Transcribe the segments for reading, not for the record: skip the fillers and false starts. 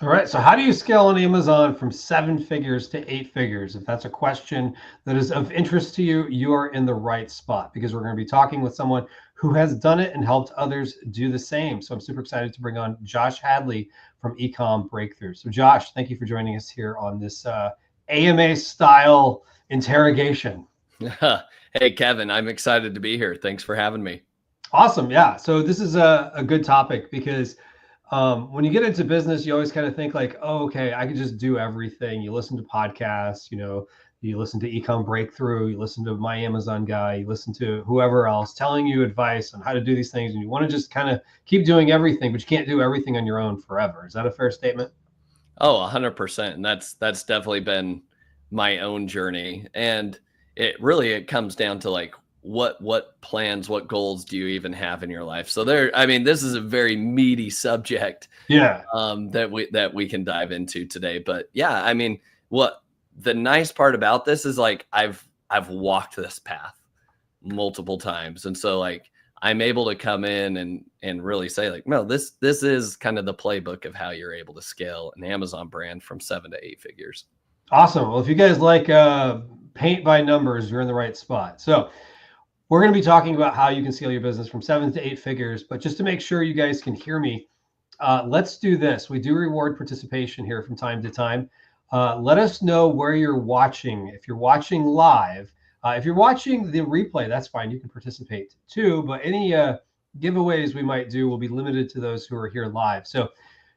All right. So how do you scale on Amazon from 7 figures to 8 figures? If that's a question that is of interest to you, you are in the right spot, because we're going to be talking with someone who has done it and helped others do the same. So I'm super excited to bring on Josh Hadley from Ecom Breakthrough. So Josh, thank you for joining us here on this AMA style interrogation. Hey, Kevin, I'm excited to be here. Thanks for having me. Awesome. Yeah. So this is a good topic, because when you get into business, you always kind of think like, oh, okay, I can just do everything. You listen to podcasts, you listen to Ecom Breakthrough, you listen to My Amazon Guy, you listen to whoever else telling you advice on how to do these things. And you want to just kind of keep doing everything, but you can't do everything on your own forever. Is that a fair statement? Oh, 100%. And that's definitely been my own journey. And it comes down to like, what plans, what goals do you even have in your life? So this is a very meaty subject, that we can dive into today. But yeah, I mean, what the nice part about this is, like, I've walked this path multiple times. And so, like, I'm able to come in and really say, like, no, this is kind of the playbook of how you're able to scale an Amazon brand from 7 to 8 figures. Awesome. Well, if you guys like paint by numbers, you're in the right spot. So we're going to be talking about how you can scale your business from 7 to 8 figures. But just to make sure you guys can hear me, let's do this. We do reward participation here from time to time. Let us know where you're watching. If you're watching live, If you're watching the replay, that's fine. You can participate too. But any giveaways we might do will be limited to those who are here live. So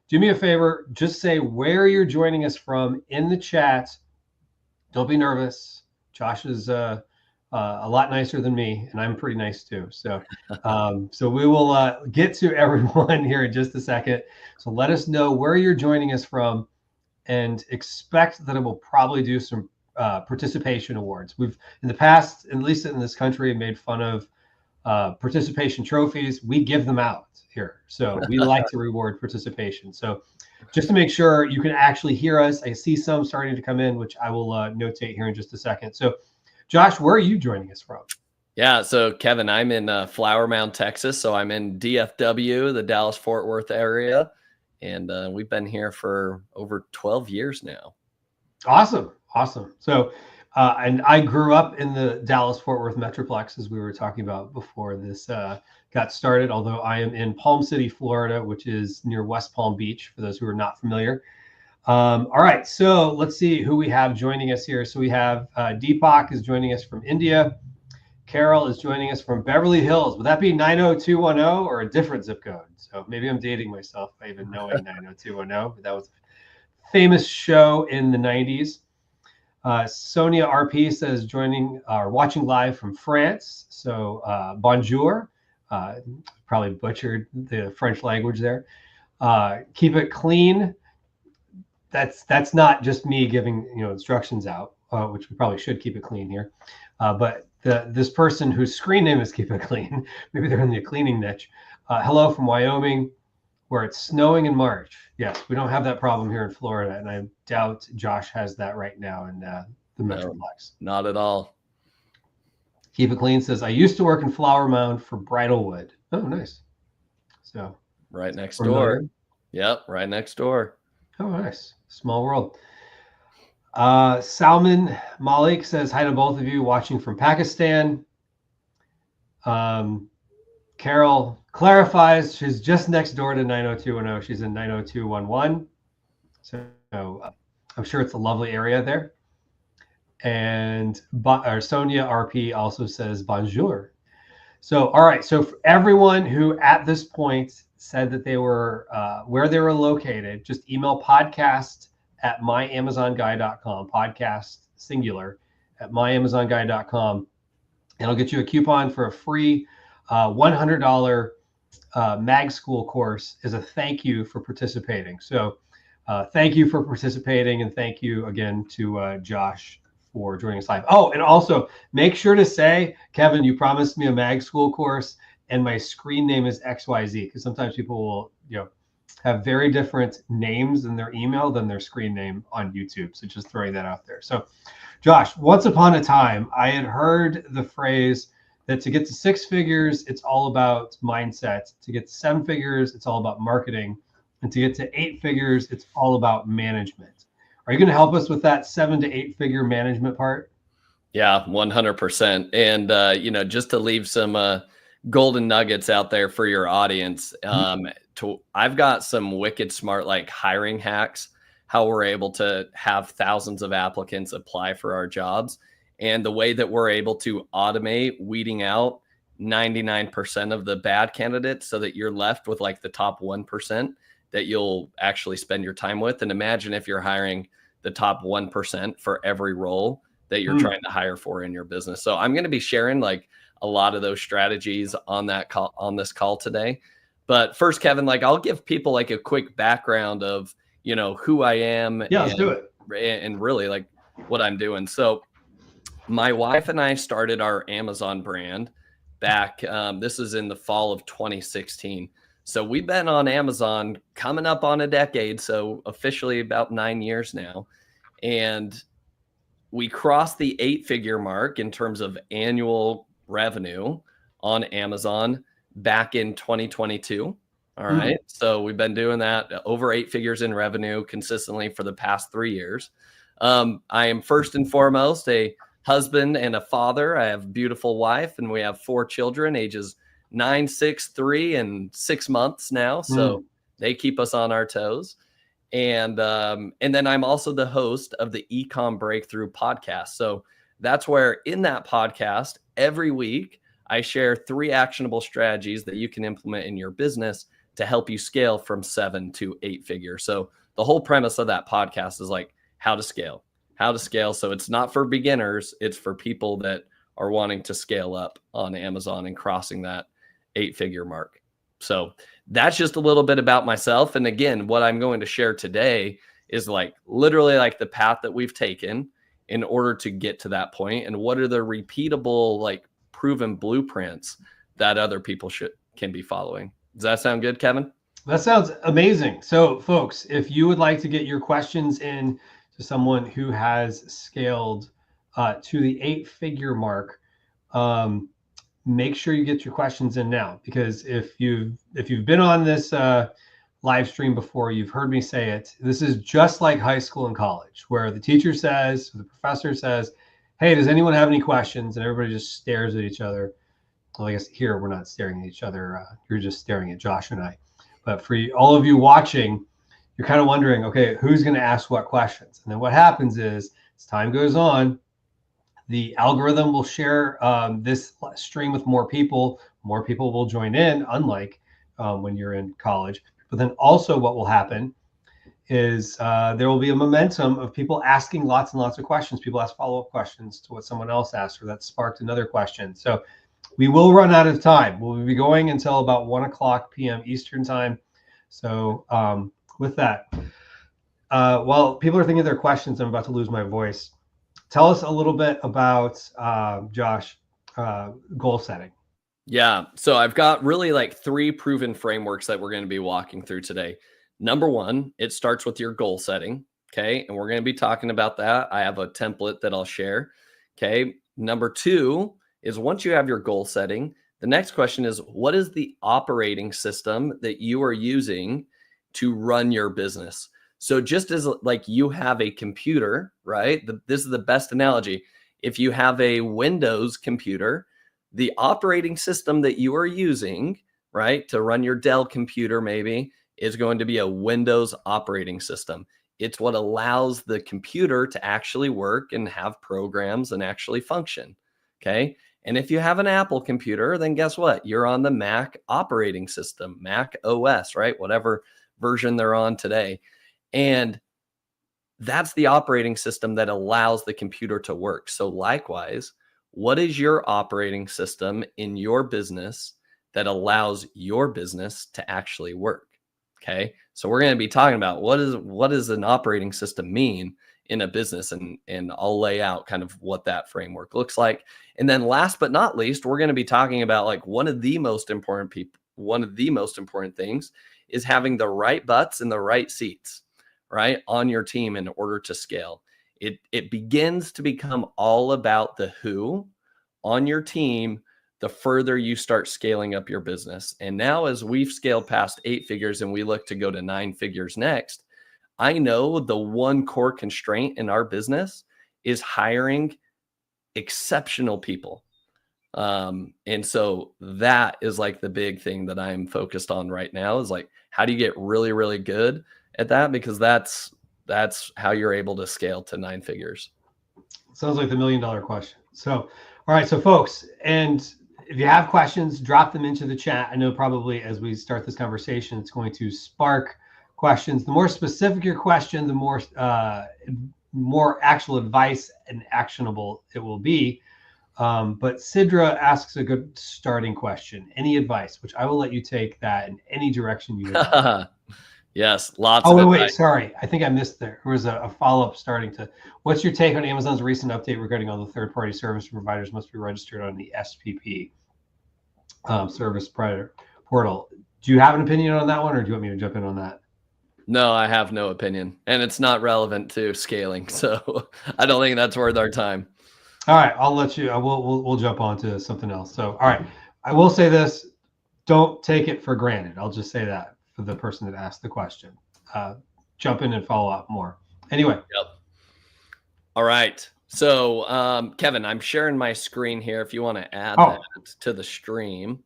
do me a favor, just say where you're joining us from in the chat. Don't be nervous. Josh is a lot nicer than me, and I'm pretty nice too. So, so we will get to everyone here in just a second. So let us know where you're joining us from, and expect that it will probably do some participation awards. We've in the past, at least in this country, made fun of participation trophies. We give them out here, so we like to reward participation. So just to make sure you can actually hear us, I see some starting to come in, which I will notate here in just a second. So Josh, where are you joining us from? Yeah, so Kevin, I'm in Flower Mound, Texas. So I'm in DFW, the Dallas-Fort Worth area. And we've been here for over 12 years now. Awesome. So, and I grew up in the Dallas-Fort Worth Metroplex, as we were talking about before this got started, although I am in Palm City, Florida, which is near West Palm Beach, for those who are not familiar. All right, so let's see who we have joining us here. So we have Deepak is joining us from India. Carol is joining us from Beverly Hills. Would that be 90210 or a different zip code? So maybe I'm dating myself by even knowing 90210. But that was a famous show in the 90s. Sonia RP says joining or watching live from France. So bonjour. Probably butchered the French language there. Keep it clean. That's not just me giving instructions out, which we probably should keep it clean here. But this person whose screen name is Keep It Clean, maybe they're in the cleaning niche. Hello from Wyoming, where it's snowing in March. Yes, we don't have that problem here in Florida, and I doubt Josh has that right now in the Metroplex. No, not at all. Keep It Clean says, I used to work in Flower Mound for Bridalwood. Oh, nice. So right next door. Yep, right next door. Oh, nice. Small world. Salman Malik says hi to both of you watching from Pakistan. Carol clarifies she's just next door to 90210. She's in 90211. So I'm sure it's a lovely area there. And Sonia RP also says bonjour. So, all right. So for everyone who at this point said that they were where they were located, just email podcast@myamazonguy.com, podcast singular at myamazonguy.com, and I'll get you a coupon for a free $100 mag school course as a thank you for participating. So thank you for participating, and thank you again to Josh for joining us live. Oh, and also make sure to say, Kevin, you promised me a mag school course and my screen name is XYZ, because sometimes people will have very different names in their email than their screen name on YouTube. So just throwing that out there. So Josh, once upon a time, I had heard the phrase that to get to 6 figures, it's all about mindset. To get to 7 figures, it's all about marketing. And to get to 8 figures, it's all about management. Are you going to help us with that 7 to 8 figure management part? Yeah, 100%. And, just to leave some golden nuggets out there for your audience, I've got some wicked smart, hiring hacks, how we're able to have thousands of applicants apply for our jobs, and the way that we're able to automate weeding out 99% of the bad candidates so that you're left with the top 1% that you'll actually spend your time with. And imagine if you're hiring the top 1% for every role that you're trying to hire for in your business. So I'm going to be sharing a lot of those strategies on this call today. But first, Kevin, I'll give people a quick background of, who I am. Yeah, let's do it. And really what I'm doing. So my wife and I started our Amazon brand back. This is in the fall of 2016. So we've been on Amazon coming up on a decade. So officially about 9 years now. And we crossed the 8-figure mark in terms of annual revenue on Amazon back in 2022. All right. So we've been doing that over 8 figures in revenue consistently for the past 3 years. I am first and foremost a husband and a father. I have a beautiful wife, and we have 4 children, ages 9, 6, 3, and 6 months now. So they keep us on our toes. And then I'm also the host of the Ecom Breakthrough podcast. So That's where in that podcast, every week, I share 3 actionable strategies that you can implement in your business to help you scale from 7 to 8 figures. So the whole premise of that podcast is like how to scale, how to scale. So it's not for beginners, it's for people that are wanting to scale up on Amazon and crossing that 8-figure mark. So that's just a little bit about myself. And again, what I'm going to share today is like literally like the path that we've taken in order to get to that point, and what are the repeatable, like proven blueprints that other people can be following. Does that sound good, Kevin? That sounds amazing. So folks, if you would like to get your questions in to someone who has scaled to the 8-figure mark, make sure you get your questions in now, because if you've been on this live stream before, you've heard me say it. This is just like high school and college, where the teacher says, the professor says, hey, does anyone have any questions? And everybody just stares at each other. Well, I guess here we're not staring at each other. You're just staring at Josh and I. But for all of you watching, you're kind of wondering, okay, who's going to ask what questions? And then what happens is, as time goes on, the algorithm will share this stream with more people. More people will join in, unlike when you're in college. But then also what will happen is there will be a momentum of people asking lots and lots of questions. People ask follow-up questions to what someone else asked, or that sparked another question. So we will run out of time. We'll be going until about 1:00 p.m. Eastern time. So with that, while people are thinking of their questions, I'm about to lose my voice. Tell us a little bit about, Josh, goal setting. Yeah. So I've got really like 3 proven frameworks that we're going to be walking through today. Number 1, it starts with your goal setting. Okay. And we're going to be talking about that. I have a template that I'll share. Okay. Number 2 is, once you have your goal setting, the next question is, what is the operating system that you are using to run your business? So just as like you have a computer, right? This is the best analogy. If you have a Windows computer, the operating system that you are using, right, to run your Dell computer maybe, is going to be a Windows operating system. It's what allows the computer to actually work and have programs and actually function. Okay. And if you have an Apple computer, then guess what? You're on the Mac operating system, Mac OS, right? Whatever version they're on today. And that's the operating system that allows the computer to work. So likewise, what is your operating system in your business that allows your business to actually work? Okay. So we're going to be talking about what does an operating system mean in a business, and I'll lay out kind of what that framework looks like. And then last but not least, we're going to be talking about like one of the most important things is having the right butts in the right seats, right, on your team in order to scale. It begins to become all about the who on your team the further you start scaling up your business. And now, as we've scaled past 8 figures and we look to go to 9 figures next, I know the one core constraint in our business is hiring exceptional people. And so that is like the big thing that I'm focused on right now, is like, how do you get really, really good at that? Because that's how you're able to scale to 9 figures. Sounds like the $1 million question. So, all right. So folks, and if you have questions, drop them into the chat. I know probably as we start this conversation, it's going to spark questions. The more specific your question, the more actual advice and actionable it will be. But Sidra asks a good starting question. Any advice? Which I will let you take that in any direction you would like. Yes, lots of advice. Wait, sorry. I think I missed there. There was a follow-up starting to, what's your take on Amazon's recent update regarding all the third-party service providers must be registered on the SPP service provider portal? Do you have an opinion on that one, or do you want me to jump in on that? No, I have no opinion, and it's not relevant to scaling. So I don't think that's worth our time. All right, I'll let you. We'll jump on to something else. So, all right, I will say this: don't take it for granted. I'll just say that for the person that asked the question. Jump in and follow up more. Anyway. Yep. All right. So, Kevin, I'm sharing my screen here. If you want to add that to the stream.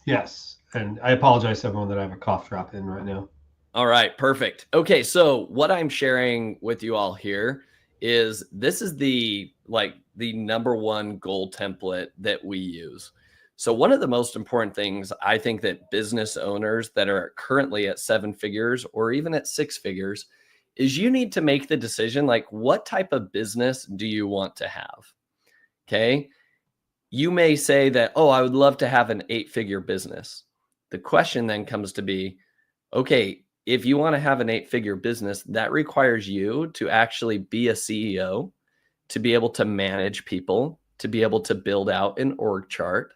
Yes, and I apologize to everyone that I have a cough drop in right now. All right, perfect. Okay, so what I'm sharing with you all here is this is the number one goal template that we use. So one of the most important things I think that business owners that are currently at 7 figures or even at 6 figures is you need to make the decision, like, what type of business do you want to have? Okay. You may say that, oh, I would love to have an 8-figure business. The question then comes to be, okay, if you want to have an 8-figure business, that requires you to actually be a CEO, to be able to manage people, to be able to build out an org chart.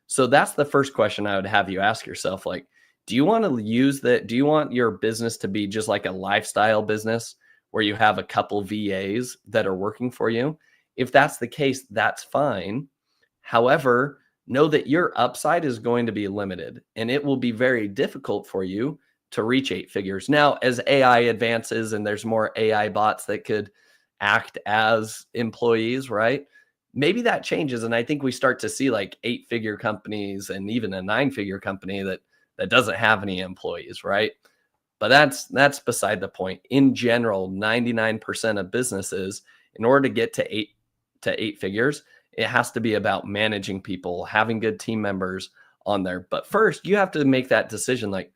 So that's the first question I would have you ask yourself. Like, do you want to use that? Do you want your business to be just like a lifestyle business where you have a couple VAs that are working for you? If that's the case, that's fine. However, know that your upside is going to be limited and it will be very difficult for you to reach 8 figures. Now, as AI advances and there's more AI bots that could act as employees, right? Maybe that changes. And I think we start to see like 8-figure companies and even a 9-figure company that doesn't have any employees, right? But that's beside the point. In general, 99% of businesses, in order to get to 8 figures, it has to be about managing people, having good team members on there. But first, you have to make that decision. Like,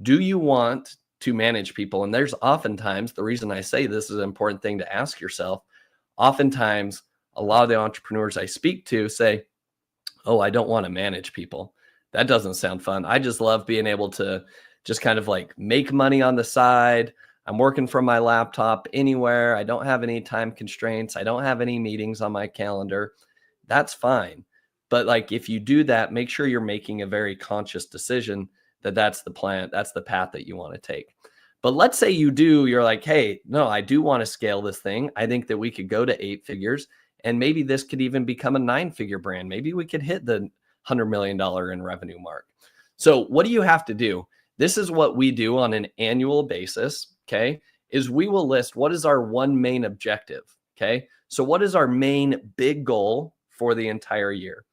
do you want to manage people? And there's oftentimes, the reason I say this is an important thing to ask yourself. Oftentimes, a lot of the entrepreneurs I speak to say, oh, I don't want to manage people. That doesn't sound fun. I just love being able to just kind of like make money on the side. I'm working from my laptop anywhere. I don't have any time constraints. I don't have any meetings on my calendar. That's fine. But like, if you do that, make sure you're making a very conscious decision that that's the plan, that's the path that you want to take. But let's say you're like, hey, no, I do want to scale this thing. I think that we could go to 8 figures and maybe this could even become a 9-figure brand. Maybe we could hit the $100 million in revenue mark. So what do you have to do? This is what we do on an annual basis, okay, is we will list what is our one main objective, okay? So what is our main big goal for the entire year,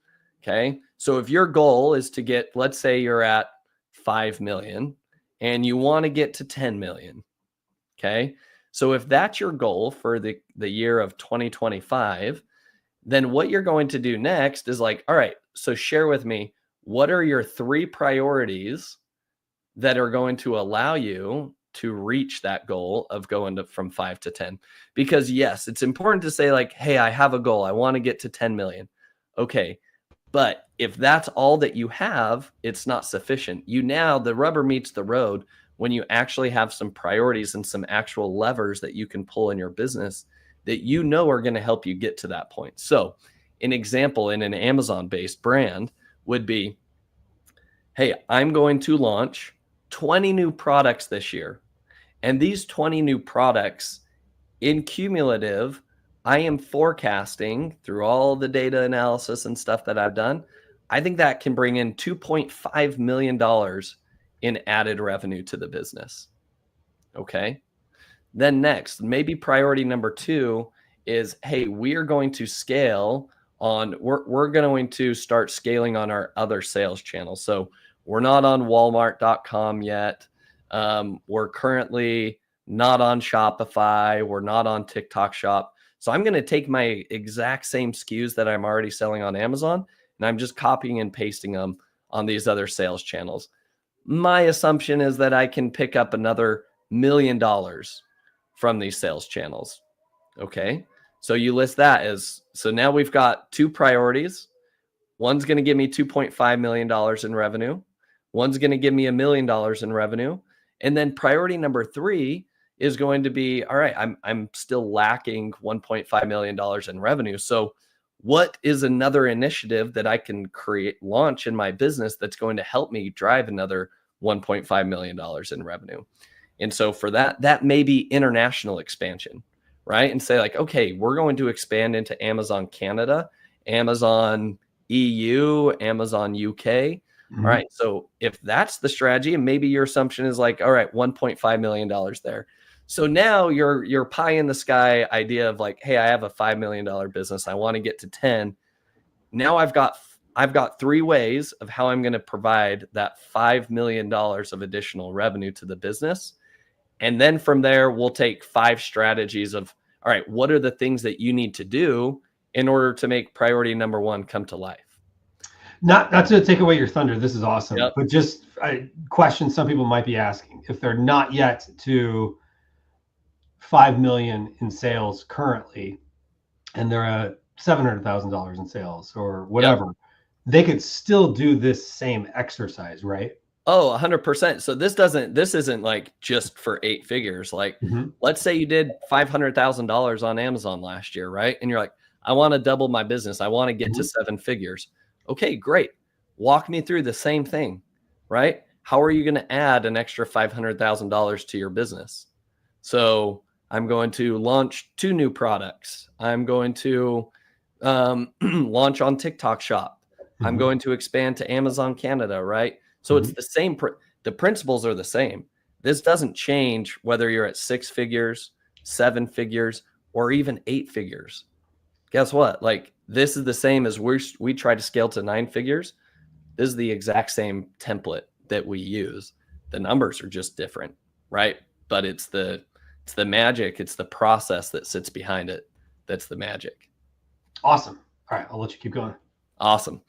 okay? So if your goal is to get, let's say you're at 5 million and you want to get to 10 million, okay? So if that's your goal for the year of 2025, then what you're going to do next is like, all right, so share with me, what are your 3 priorities that are going to allow you to reach that goal of going from 5 to 10? Because yes, it's important to say like, hey, I have a goal. I want to get to 10 million. Okay. But if that's all that you have, it's not sufficient. The rubber meets the road when you actually have some priorities and some actual levers that you can pull in your business that you know are going to help you get to that point. So an example in an Amazon-based brand would be, hey, I'm going to launch 20 new products this year. And these 20 new products in cumulative, I am forecasting through all the data analysis and stuff that I've done, I think that can bring in $2.5 million in added revenue to the business. Okay. Then next, maybe priority number 2 is, hey, we are going to scale on, we're going to start scaling on our other sales channels. So we're not on Walmart.com yet. We're currently not on Shopify. We're not on TikTok Shop. So I'm going to take my exact same SKUs that I'm already selling on Amazon, and I'm just copying and pasting them on these other sales channels. My assumption is that I can pick up another $1 million from these sales channels. Okay. So you list that as, so now we've got 2 priorities. One's going to give me $2.5 million in revenue. One's going to give me $1 million in revenue. And then priority number 3 is going to be, all right, I'm still lacking $1.5 million in revenue. So what is another initiative that I can launch in my business that's going to help me drive another $1.5 million in revenue? And so for that may be international expansion, right? And say like, okay, we're going to expand into Amazon Canada, Amazon EU, Amazon UK. All right. So if that's the strategy, and maybe your assumption is like, all right, $1.5 million there. So now your pie in the sky idea of like, hey, I have a $5 million business. I want to get to 10. Now I've got 3 ways of how I'm going to provide that $5 million of additional revenue to the business. And then from there, we'll take 5 strategies of, all right, what are the things that you need to do in order to make priority number one come to life? Not to take away your thunder, this is awesome. Yep. But just a question some people might be asking, if they're not yet to 5 million in sales currently, and they're at $700,000 in sales or whatever, Yep. they could still do this same exercise, right? Oh, 100%. So this isn't like just for 8 figures. Like, let's say you did $500,000 on Amazon last year, right? And you're like, I want to double my business. I want to get to 7 figures. Okay, great. Walk me through the same thing, right? How are you going to add an extra $500,000 to your business? So I'm going to launch 2 new products. I'm going to launch on TikTok Shop. I'm going to expand to Amazon Canada, right? So it's the same. The principles are the same. This doesn't change whether you're at 6 figures, 7 figures, or even 8 figures. Guess what? Like, this is the same as we try to scale to 9 figures. This is the exact same template that we use. The numbers are just different, right? But it's the magic. It's the process that sits behind it. That's the magic. Awesome. All right, I'll let you keep going. Awesome.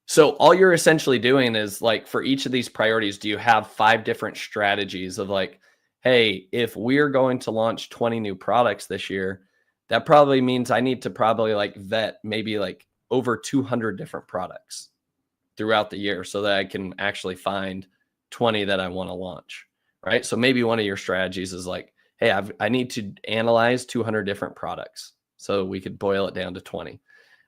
So all you're essentially doing is, like, for each of these priorities, do you have 5 different strategies of like, hey, if we're going to launch 20 new products this year, that probably means I need to probably like vet maybe like over 200 different products throughout the year so that I can actually find 20 that I want to launch, right? So maybe one of your strategies is like, hey, I need to analyze 200 different products. So we could boil it down to 20.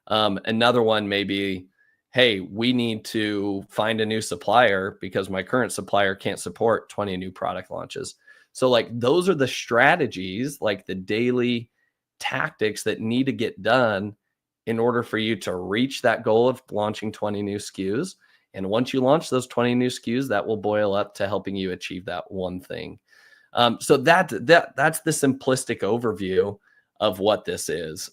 Another one may be, hey, we need to find a new supplier because my current supplier can't support 20 new product launches. So like, those are the strategies, like the daily tactics that need to get done in order for you to reach that goal of launching 20 new SKUs. And once you launch those 20 new SKUs, that will boil up to helping you achieve that one thing. So that's the simplistic overview of what this is.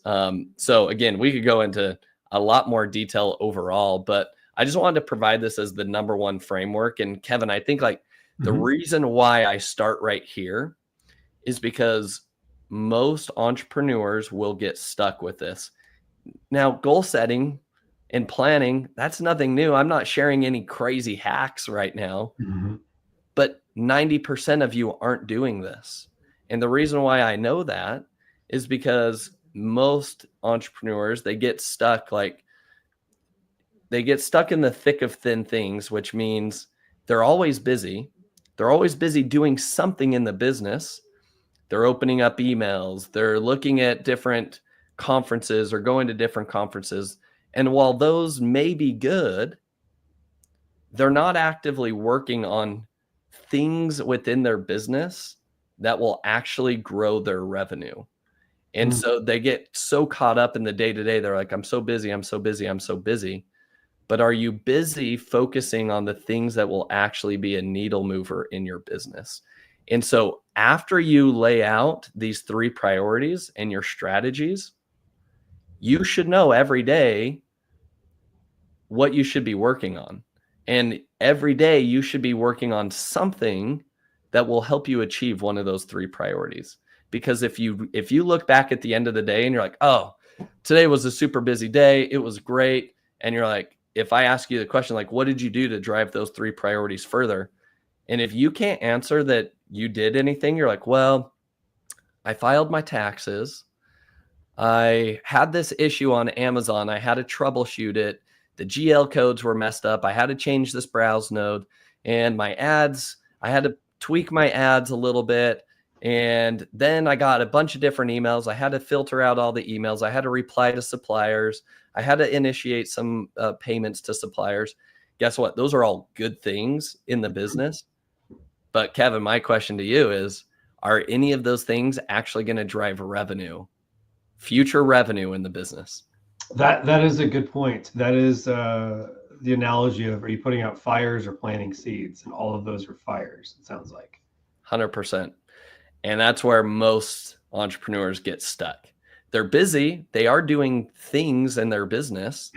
So again, we could go into a lot more detail overall, but I just wanted to provide this as the number one framework. And Kevin, I think like the reason why I start right here is because most entrepreneurs will get stuck with this. Now, goal setting and planning, that's nothing new. I'm not sharing any crazy hacks right now, but 90% of you aren't doing this. And the reason why I know that is because most entrepreneurs, they get stuck in the thick of thin things, which means they're always busy. They're always busy doing something in the business. They're opening up emails. They're looking at different conferences or going to different conferences. And while those may be good, they're not actively working on things within their business that will actually grow their revenue. And so they get so caught up in the day-to-day. They're like, I'm so busy, I'm so busy, I'm so busy. But are you busy focusing on the things that will actually be a needle mover in your business? And so after you lay out these 3 priorities and your strategies, you should know every day what you should be working on. And every day you should be working on something that will help you achieve one of those 3 priorities. Because if you look back at the end of the day and you're like, oh, today was a super busy day, it was great. And you're like, if I ask you the question, like, what did you do to drive those 3 priorities further? And if you can't answer that you did anything, you're like, well, I filed my taxes. I had this issue on Amazon. I had to troubleshoot it. The GL codes were messed up. I had to change this browse node, and my ads, I had to tweak my ads a little bit. And then I got a bunch of different emails. I had to filter out all the emails. I had to reply to suppliers. I had to initiate some payments to suppliers. Guess what? Those are all good things in the business. But Kevin, my question to you is, are any of those things actually going to drive revenue, future revenue in the business? That is a good point. That is the analogy of, are you putting out fires or planting seeds? And all of those are fires, it sounds like. 100%. And that's where most entrepreneurs get stuck. They're busy. They are doing things in their business,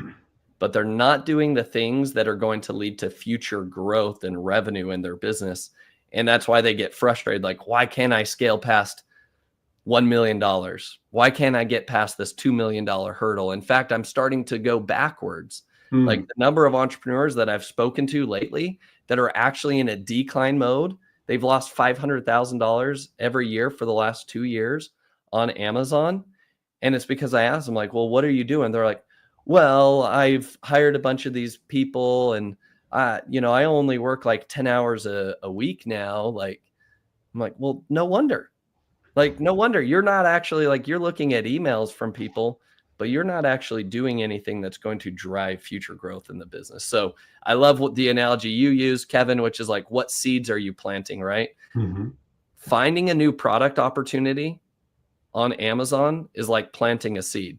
but they're not doing the things that are going to lead to future growth and revenue in their business. And that's why they get frustrated. Like, why can't I scale past $1 million. Why can't I get past this $2 million hurdle? In fact, I'm starting to go backwards. Like the number of entrepreneurs that I've spoken to lately that are actually in a decline mode, they've lost $500,000 every year for the last 2 years on Amazon. And it's because I asked them, like, well, what are you doing? They're like, well, I've hired a bunch of these people and I only work like 10 hours a week now. Like, I'm like, well, no wonder. Like, no wonder you're not actually, like, you're looking at emails from people, but you're not actually doing anything that's going to drive future growth in the business. So I love what the analogy you use, Kevin, which is like, what seeds are you planting, right? Mm-hmm. Finding a new product opportunity on Amazon is like planting a seed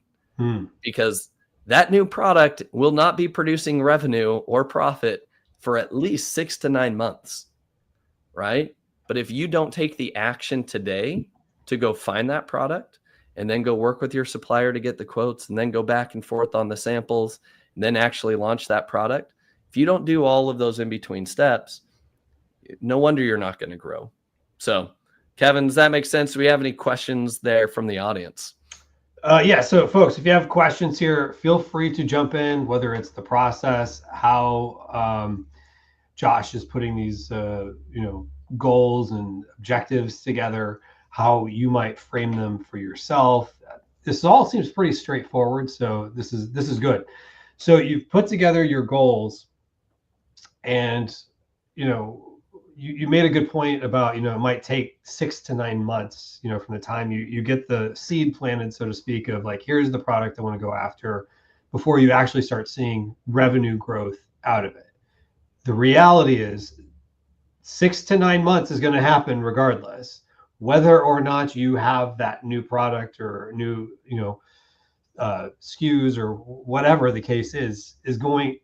because that new product will not be producing revenue or profit for at least 6 to 9 months, right? But if you don't take the action today to go find that product and then go work with your supplier to get the quotes and then go back and forth on the samples and then actually launch that product, if you don't do all of those in between steps, no wonder you're not going to grow. So, Kevin, does that make sense? Do we have any questions there from the audience? Yeah, so folks, if you have questions here, feel free to jump in, whether it's the process, how Josh is putting these goals and objectives together, how you might frame them for yourself. This all seems pretty straightforward, so this is good. So you've put together your goals, and you made a good point about, it might take 6 to 9 months, from the time you get the seed planted, so to speak, of like, here's the product I want to go after, before you actually start seeing revenue growth out of it. The reality is 6 to 9 months is going to happen regardless, whether or not you have that new product or new, SKUs or whatever the case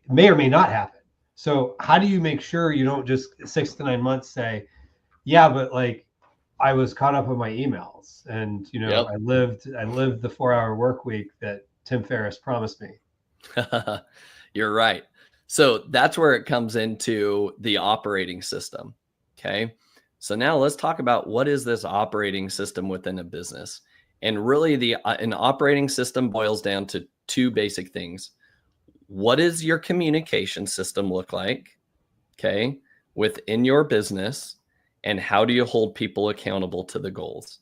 may or may not happen. So how do you make sure you don't just 6 to 9 months say, yeah, but like I was caught up on my emails and, Yep. I lived the 4-hour work week that Tim Ferriss promised me. You're right. So that's where it comes into the operating system. Okay. So now let's talk about what is this operating system within a business. And really an operating system boils down to 2 basic things. What does your communication system look like? Okay. Within your business, and how do you hold people accountable to the goals?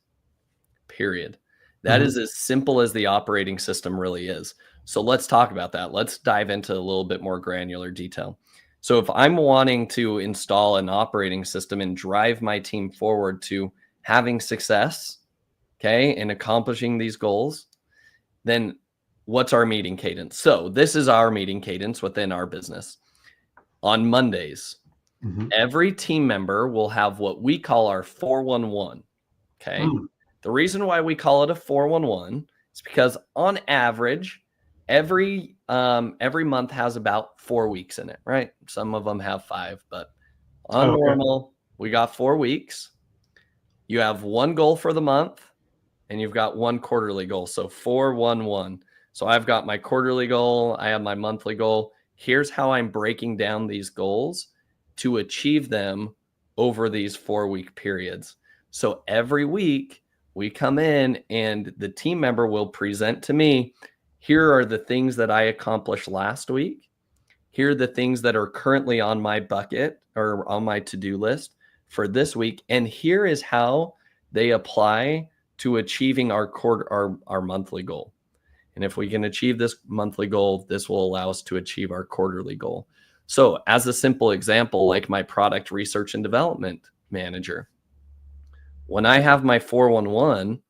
Period. That is as simple as the operating system really is. So let's talk about that. Let's dive into a little bit more granular detail. So if I'm wanting to install an operating system and drive my team forward to having success, okay, and accomplishing these goals, then what's our meeting cadence? So this is our meeting cadence within our business. On Mondays, every team member will have what we call our 411. Okay. The reason why we call it a 411 is because on average, every month has about 4 weeks in it, right? Some of them have 5, but on normal, we got 4 weeks. You have one goal for the month and you've got one quarterly goal. So 411. So I've got my quarterly goal. I have my monthly goal. Here's how I'm breaking down these goals to achieve them over these 4-week periods. So every week we come in and the team member will present to me, here are the things that I accomplished last week. Here are the things that are currently on my bucket or on my to-do list for this week. And here is how they apply to achieving our monthly goal. And if we can achieve this monthly goal, this will allow us to achieve our quarterly goal. So as a simple example, like my product research and development manager, when I have my 411,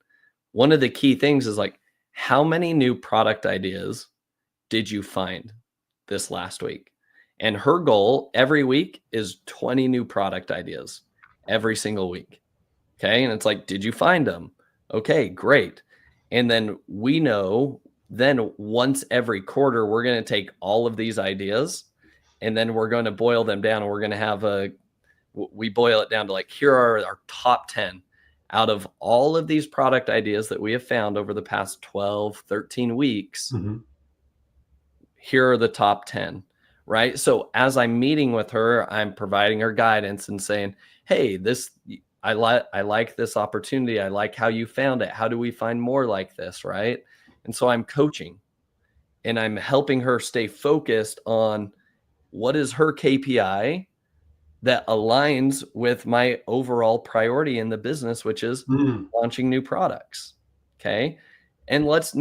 one of the key things is like, how many new product ideas did you find this last week? And her goal every week is 20 new product ideas every single week. Okay. And it's like, did you find them? Okay, great. And then we know then once every quarter, we're going to take all of these ideas and then we're going to boil them down. And we're going to we boil it down to like, here are our top 10 out of all of these product ideas that we have found over the past 12, 13 weeks. Here are the top 10, right? So as I'm meeting with her, I'm providing her guidance and saying, hey, I like this opportunity. I like how you found it. How do we find more like this, right? And so I'm coaching and I'm helping her stay focused on what is her KPI that aligns with my overall priority in the business, which is Mm. launching new products. Okay. And let's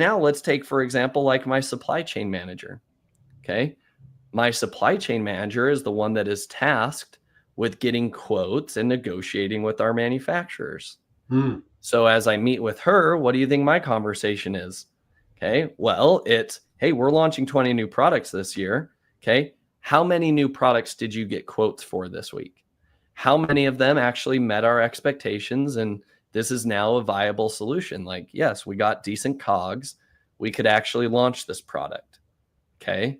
take, for example, like my supply chain manager. Okay. My supply chain manager is the one that is tasked with getting quotes and negotiating with our manufacturers. Mm. So as I meet with her, what do you think my conversation is? Okay. Well, it's, hey, we're launching 20 new products this year. Okay. How many new products did you get quotes for this week? How many of them actually met our expectations? And this is now a viable solution. Like, yes, we got decent COGS. We could actually launch this product. Okay.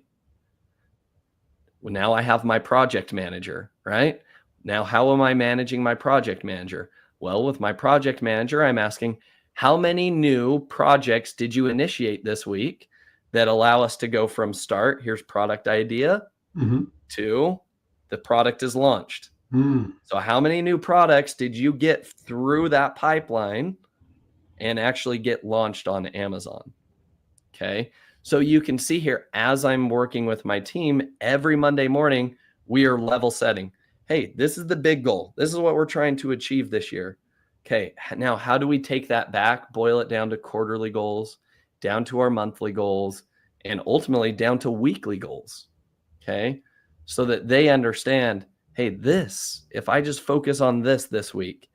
Well, now I have my project manager, right? Now, how am I managing my project manager? Well, with my project manager, I'm asking, how many new projects did you initiate this week that allow us to go from start, here's product idea, Mm-hmm. to the product is launched? Mm. So, how many new products did you get through that pipeline and actually get launched on Amazon? Okay. So you can see here, as I'm working with my team every Monday morning, we are level setting. Hey, this is the big goal. This is what we're trying to achieve this year. Okay. Now, how do we take that back, boil it down to quarterly goals, down to our monthly goals, and ultimately down to weekly goals? Okay. So that they understand, hey, if I just focus on this week,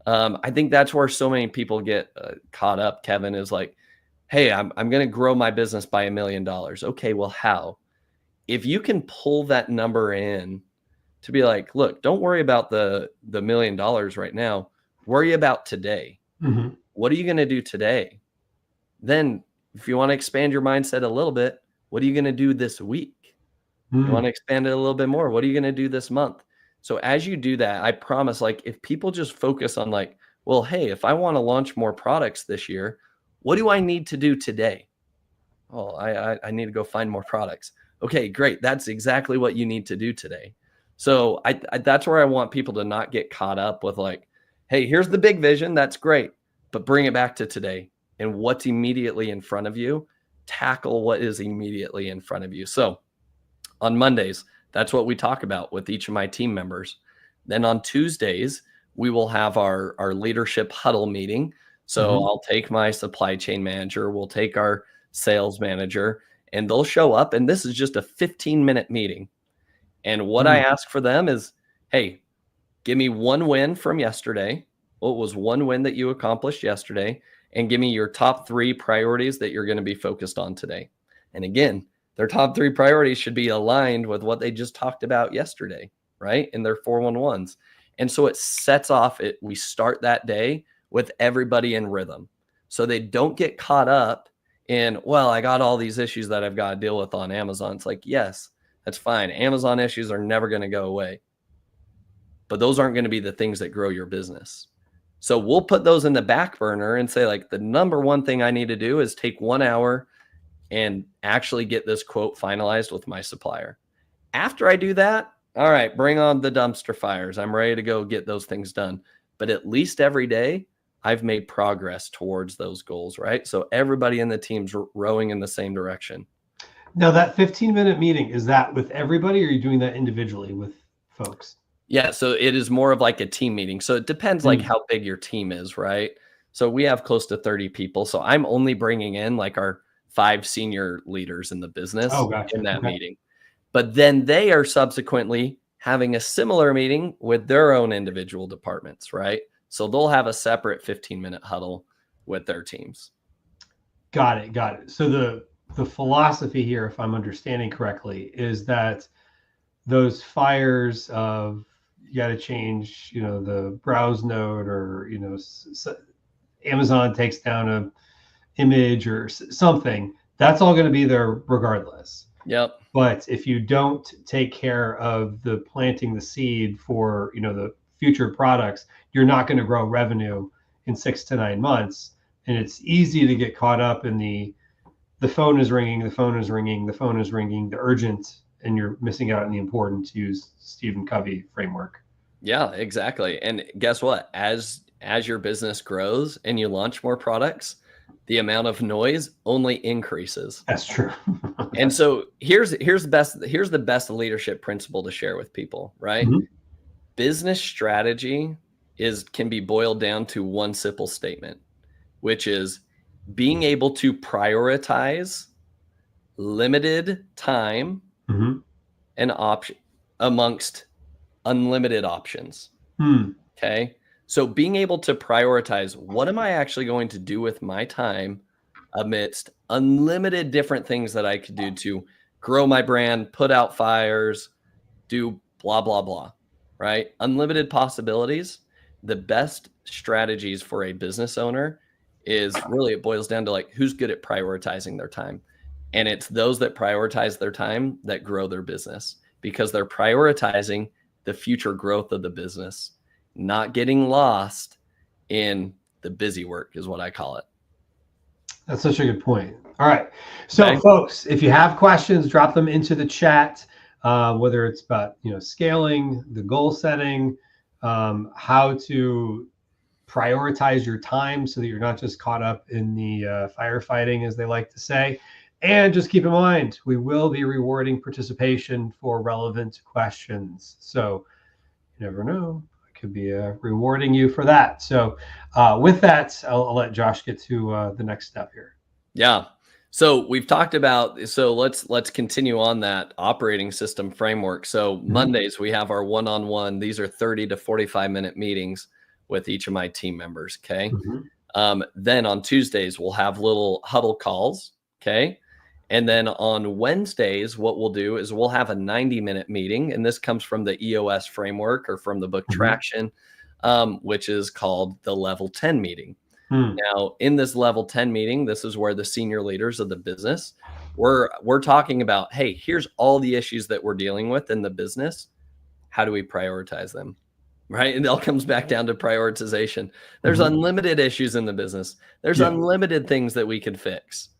I think that's where so many people get caught up, Kevin, is like, hey, I'm going to grow my business by $1 million. Okay, well, how? If you can pull that number in to be like, look, don't worry about the $1 million right now. Worry about today. Mm-hmm. What are you going to do today? Then, if you want to expand your mindset a little bit, what are you going to do this week? You want Mm. to expand it a little bit more? What are you going to do this month? So as you do that, I promise, like, if people just focus on like, well, hey, if I want to launch more products this year, what do I need to do today? Oh, I need to go find more products. Okay, great. That's exactly what you need to do today. So I that's where I want people to not get caught up with like, hey, here's the big vision. That's great, but bring it back to today and what's immediately in front of you. Tackle what is immediately in front of you. So on Mondays, that's what we talk about with each of my team members. Then on Tuesdays, we will have our leadership huddle meeting. So Mm-hmm. I'll take my supply chain manager, we'll take our sales manager, and they'll show up. And this is just a 15-minute meeting. And what I Mm. ask for them is, hey, give me one win from yesterday. What was one win that you accomplished yesterday? And give me your top 3 priorities that you're going to be focused on today. And again, their top 3 priorities should be aligned with what they just talked about yesterday, right? In their 411s. And so it sets off it. We start that day with everybody in rhythm. So they don't get caught up in, well, I got all these issues that I've got to deal with on Amazon. It's like, yes, that's fine. Amazon issues are never going to go away, but those aren't going to be the things that grow your business. So we'll put those in the back burner and say, like, the number one thing I need to do is take 1 hour and actually get this quote finalized with my supplier. After I do that, all right, bring on the dumpster fires. I'm ready to go get those things done. But at least every day, I've made progress towards those goals, right? So everybody in the team's rowing in the same direction. Now, that 15-minute meeting, is that with everybody, or are you doing that individually with folks? Yeah, so it is more of like a team meeting. So it depends like Mm. how big your team is, right? So we have close to 30 people. So I'm only bringing in like our 5 senior leaders in the business Oh, gotcha. in that Okay. meeting. But then they are subsequently having a similar meeting with their own individual departments, right? So they'll have a separate 15-minute huddle with their teams. Got it. Got it. So the philosophy here, if I'm understanding correctly, is that those fires of you got to change, the browse node, or Amazon takes down a image or something. That's all going to be there regardless. Yep. But if you don't take care of the planting the seed for the future products, you're not going to grow revenue in 6 to 9 months. And it's easy to get caught up in the phone is ringing, the phone is ringing, the phone is ringing, the urgent, and you're missing out on the important, to use Stephen Covey framework. Yeah, exactly. And guess what? As your business grows and you launch more products, the amount of noise only increases. That's true. And so here's the best leadership principle to share with people, right? Mhm. Business strategy can be boiled down to one simple statement, which is being able to prioritize limited time Mhm. and option amongst unlimited options. Hmm. Okay. So being able to prioritize what am I actually going to do with my time amidst unlimited different things that I could do to grow my brand, put out fires, do blah, blah, blah, right? Unlimited possibilities. The best strategies for a business owner is really, it boils down to like who's good at prioritizing their time. And it's those that prioritize their time that grow their business because they're prioritizing the future growth of the business, not getting lost in the busy work, is what I call it. That's such a good point. All right. So, Okay. folks, if you have questions, drop them into the chat, whether it's about, scaling, the goal setting, how to prioritize your time so that you're not just caught up in the firefighting, as they like to say. And just keep in mind, we will be rewarding participation for relevant questions. So you never know. I could be rewarding you for that. So with that, I'll let Josh get to the next step here. Yeah. So we've talked about, so let's continue on that operating system framework. So Mhm. Mondays we have our one-on-one. These are 30 to 45-minute meetings with each of my team members. Okay. Mhm. Then on Tuesdays we'll have little huddle calls. Okay. And then on Wednesdays, what we'll do is we'll have a 90-minute meeting. And this comes from the EOS framework or from the book Mhm. Traction, which is called the Level 10 meeting. Hmm. Now, in this level 10 meeting, this is where the senior leaders of the business, we're talking about, hey, here's all the issues that we're dealing with in the business. How do we prioritize them? Right? And it all comes back down to prioritization. There's Mhm. unlimited issues in the business. There's Yeah. unlimited things that we can fix.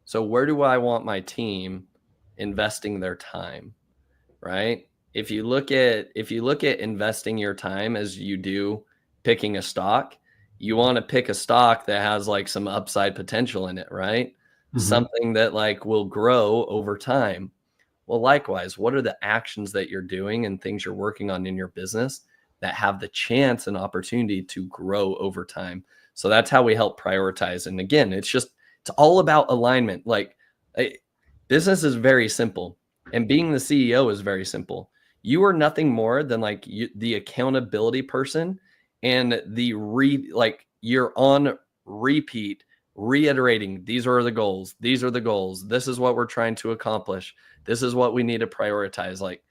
So where do I want my team investing their time? Right? If you look at investing your time as you do picking a stock, you want to pick a stock that has like some upside potential in it, right? Mhm. Something that like will grow over time. Well, likewise, what are the actions that you're doing and things you're working on in your business that have the chance and opportunity to grow over time? So that's how we help prioritize. And again, it's all about alignment. Like eh, business is very simple, and being the CEO is very simple. You are nothing more than like the accountability person and you're on repeat reiterating these are the goals, this is what we're trying to accomplish, this is what we need to prioritize. Like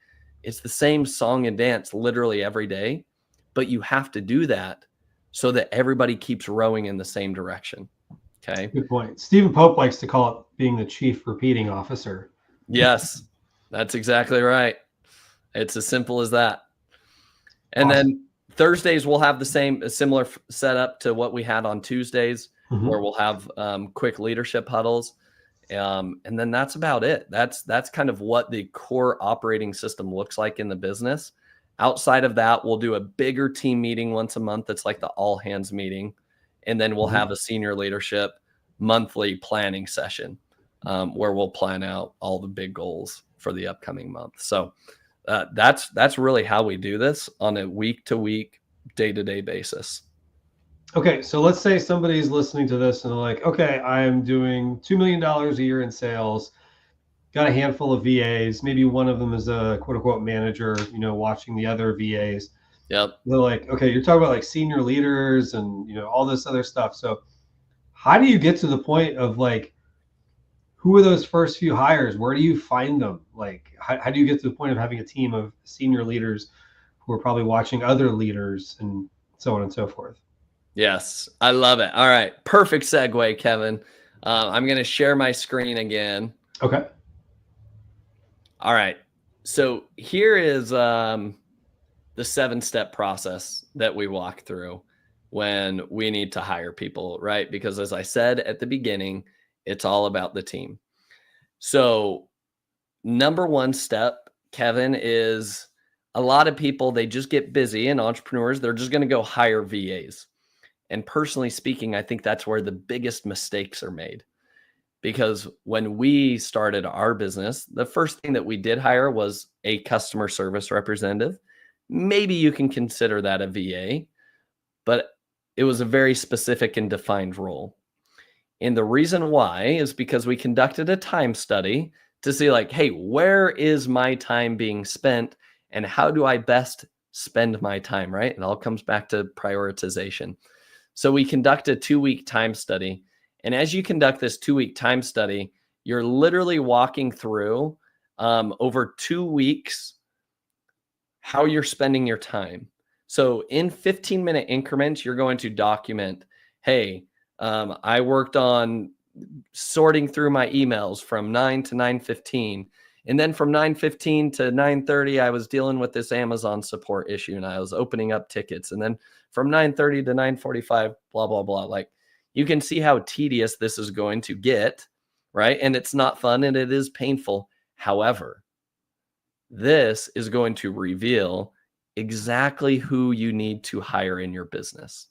it's the same song and dance literally every day, but you have to do that so that everybody keeps rowing in the same direction. Okay. Good point. Stephen Pope likes to call it being the chief repeating officer. Yes, that's exactly right. It's as simple as that. And Awesome. then Thursdays we'll have a similar setup to what we had on Tuesdays, where Mhm. we'll have quick leadership huddles, and then that's about it. That's kind of what the core operating system looks like in the business. Outside of that, we'll do a bigger team meeting once a month. It's like the all hands meeting, and then we'll Mhm. have a senior leadership monthly planning session where we'll plan out all the big goals for the upcoming month. So that's really how we do this on a week to week, day to day basis. Okay, so let's say somebody's listening to this and they're like, okay, I'm doing $2 million a year in sales, got a handful of VAs. Maybe one of them is a quote unquote manager, watching the other VAs. Yep. They're like, okay, you're talking about like senior leaders and all this other stuff. So how do you get to the point of like, who are those first few hires? Where do you find them? Like, how do you get to the point of having a team of senior leaders who are probably watching other leaders and so on and so forth? Yes, I love it. All right, perfect segue, Kevin. I'm going to share my screen again. Okay. All right, so here is the 7-step process that we walk through when we need to hire people, right? Because as I said at the beginning, it's all about the team. So number one step, Kevin, is a lot of people, they just get busy, and entrepreneurs, they're just going to go hire VAs. And personally speaking, I think that's where the biggest mistakes are made. Because when we started our business, the first thing that we did hire was a customer service representative. Maybe you can consider that a VA, but it was a very specific and defined role. And the reason why is because we conducted a time study to see, like, hey, where is my time being spent and how do I best spend my time, right? It all comes back to prioritization. So we conduct a 2-week time study. And as you conduct this 2-week time study, you're literally walking through over 2 weeks how you're spending your time. So in 15-minute increments, you're going to document, hey, I worked on sorting through my emails from 9 to 9:15. And then from 9:15 to 9:30, I was dealing with this Amazon support issue and I was opening up tickets. And then from 9:30 to 9:45, blah, blah, blah. Like, you can see how tedious this is going to get, right? And it's not fun and it is painful. However, this is going to reveal exactly who you need to hire in your business.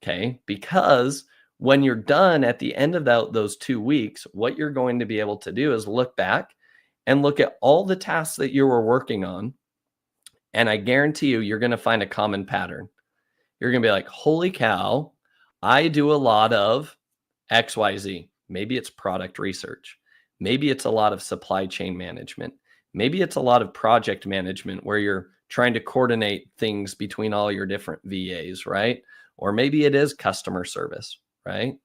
Okay, because when you're done at the end of those 2 weeks, what you're going to be able to do is look back and look at all the tasks that you were working on. And I guarantee you're going to find a common pattern. You're going to be like, holy cow, I do a lot of XYZ. Maybe it's product research. Maybe it's a lot of supply chain management. Maybe it's a lot of project management where you're trying to coordinate things between all your different VAs, right? Or maybe it is customer service, right?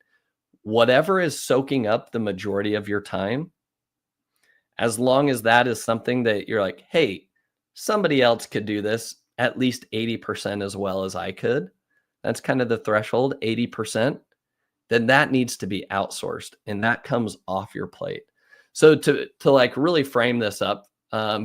Whatever is soaking up the majority of your time, as long as that is something that you're like, hey, somebody else could do this at least 80% as well as I could. That's kind of the threshold, 80%. Then that needs to be outsourced and that comes off your plate. So to like really frame this up,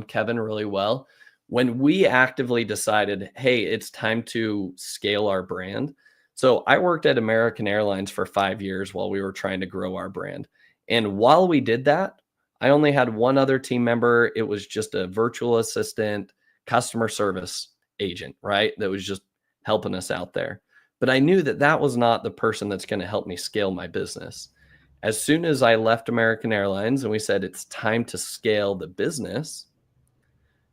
Kevin, really well, when we actively decided, hey, it's time to scale our brand. So I worked at American Airlines for 5 years while we were trying to grow our brand. And while we did that, I only had one other team member. It was just a virtual assistant, customer service agent, right? That was just helping us out there. But I knew that that was not the person that's going to help me scale my business. As soon as I left American Airlines and we said it's time to scale the business,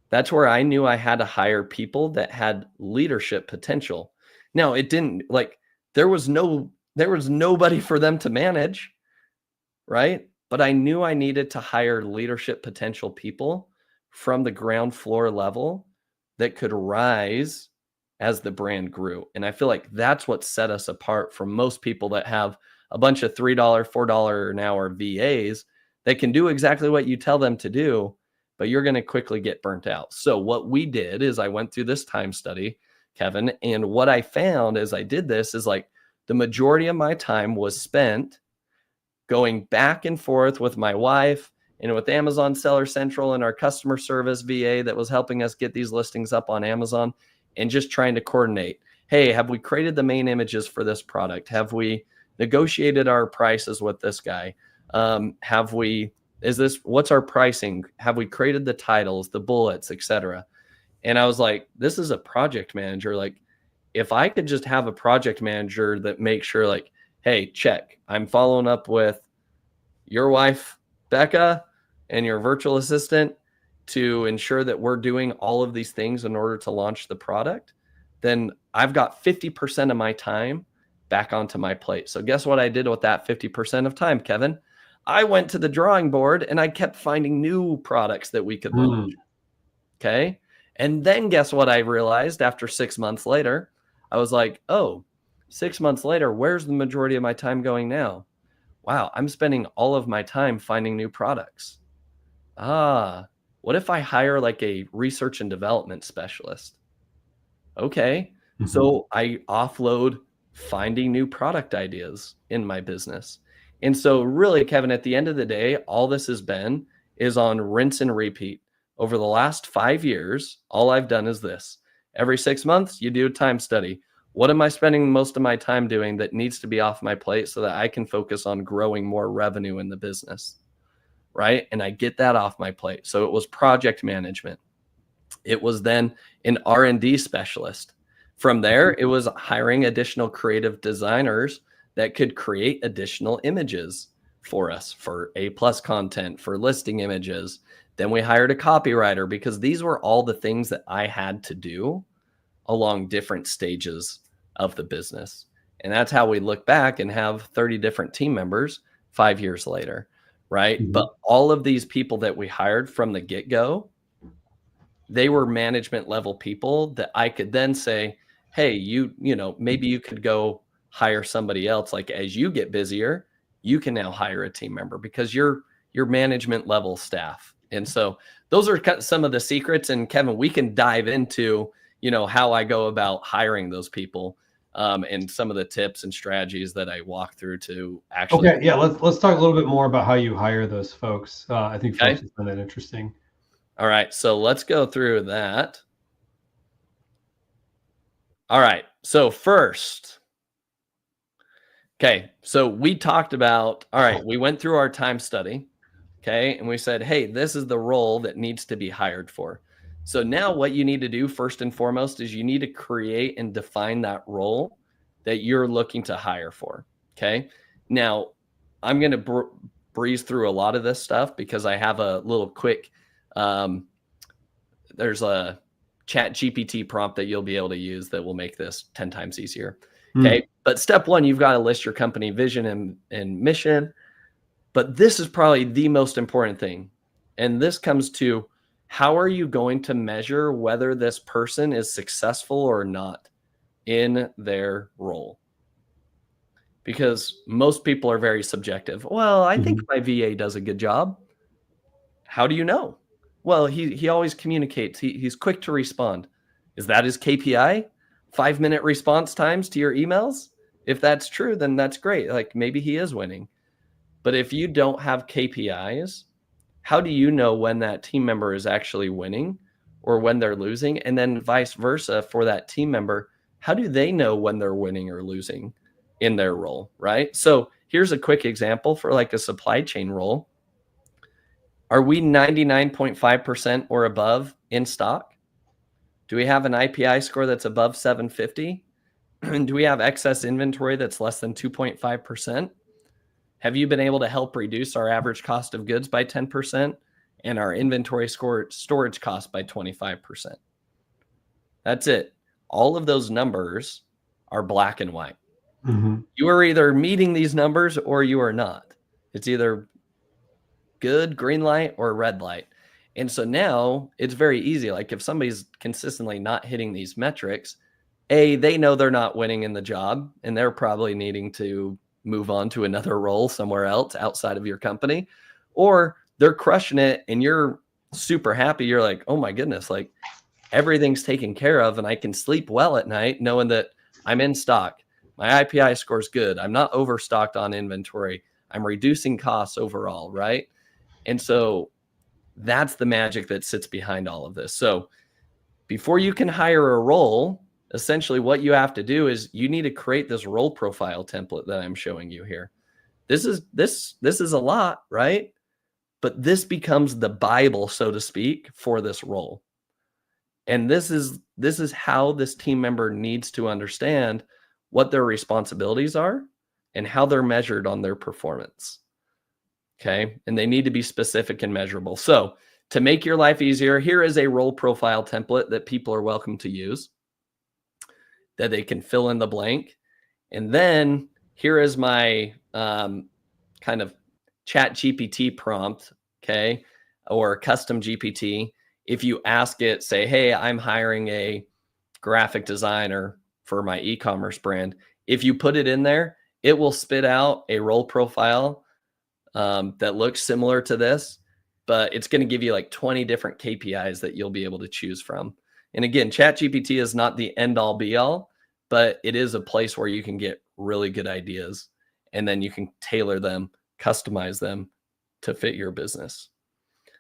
that's where I knew I had to hire people that had leadership potential. Now, it didn't, like, there was nobody for them to manage, right? But I knew I needed to hire leadership potential people from the ground floor level that could rise as the brand grew. And I feel like that's what set us apart from most people that have a bunch of $3, $4 an hour VAs that can do exactly what you tell them to do, but you're going to quickly get burnt out. So what we did is I went through this time study, Kevin, and what I found as I did this is, like, the majority of my time was spent going back and forth with my wife and with Amazon Seller Central and our customer service VA that was helping us get these listings up on Amazon, and just trying to coordinate, hey, have we created the main images for this product? Have we negotiated our prices with this guy? What's our pricing? Have we created the titles, the bullets, etc.? And I was like, this is a project manager. Like, if I could just have a project manager that makes sure, like, hey, check, I'm following up with your wife, Becca, and your virtual assistant to ensure that we're doing all of these things in order to launch the product, then I've got 50% of my time back onto my plate. So guess what I did with that 50% of time, Kevin? I went to the drawing board and I kept finding new products that we could launch. Okay. And then guess what I realized after 6 months later? I was like, oh, 6 months later, where's the majority of my time going now? Wow, I'm spending all of my time finding new products. What if I hire like a research and development specialist? Okay. Mm-hmm. So I offload finding new product ideas in my business. And so really, Kevin, at the end of the day, all this has been is on rinse and repeat. Over the last 5 years, all I've done is this. Every 6 months, you do a time study. What am I spending most of my time doing that needs to be off my plate so that I can focus on growing more revenue in the business? Right? And I get that off my plate. So it was project management. It was then an R&D specialist. From there, it was hiring additional creative designers that could create additional images for us for A+ content, for listing images. Then we hired a copywriter because these were all the things that I had to do along different stages of the business. And that's how we look back and have 30 different team members 5 years later, right? Mhm. But all of these people that we hired from the get-go, they were management level people that I could then say, hey, you know, maybe you could go hire somebody else. Like as you get busier, you can now hire a team member because you're management level staff. And so those are some of the secrets. And Kevin, we can dive into, you know, how I go about hiring those people, and some of the tips and strategies that I walk through to actually. Okay, yeah, let's talk a little bit more about how you hire those folks. I think Okay. folks will find that interesting. All right, so let's go through that. All right, so first, okay, so we talked about, all right, we went through our time study, okay, and we said, hey, this is the role that needs to be hired for. So now what you need to do first and foremost is you need to create and define that role that you're looking to hire for, okay? Now, I'm going to breeze through a lot of this stuff because I have a little quick, there's a chat GPT prompt that you'll be able to use that will make this 10 times easier. Okay. But step one, you've got to list your company vision and mission. But this is probably the most important thing. And this comes to how are you going to measure whether this person is successful or not in their role? Because most people are very subjective. Well, I think my VA does a good job. How do you know? Well, he always communicates. He's quick to respond. Is that his KPI? 5-minute response times to your emails? If that's true, then that's great. Like maybe he is winning. But if you don't have KPIs, how do you know when that team member is actually winning or when they're losing? And then vice versa for that team member, how do they know when they're winning or losing in their role, right? So here's a quick example for like a supply chain role. Are we 99.5% or above in stock? Do we have an IPI score that's above 750? Do we have excess inventory that's less than 2.5%? Have you been able to help reduce our average cost of goods by 10% and our inventory storage cost by 25%? That's it. All of those numbers are black and white. You are either meeting these numbers or you are not. It's either good, green light, or red light. And so now it's very easy. Like if somebody's consistently not hitting these metrics, they know they're not winning in the job and they're probably needing to move on to another role somewhere else outside of your company, or they're crushing it and you're super happy. You're like, oh my goodness, like everything's taken care of and I can sleep well at night knowing that I'm in stock. My IPI score is good. I'm not overstocked on inventory. I'm reducing costs overall, right? And so that's the magic that sits behind all of this. So before you can hire a role, essentially what you have to do is you need to create this role profile template that I'm showing you here. This is a lot, right? But this becomes the Bible, so to speak, for this role. And this is how this team member needs to understand what their responsibilities are and how they're measured on their performance. Okay. And they need to be specific and measurable. So to make your life easier, here is a role profile template that people are welcome to use, that they can fill in the blank. And then here is my kind of chat GPT prompt, okay, or custom GPT. If you ask it, say, hey, I'm hiring a graphic designer for my e-commerce brand. If you put it in there, it will spit out a role profile that looks similar to this, but it's going to give you like 20 different KPIs that you'll be able to choose from. And again, ChatGPT is not the end all be all, but it is a place where you can get really good ideas and then you can tailor them, customize them to fit your business.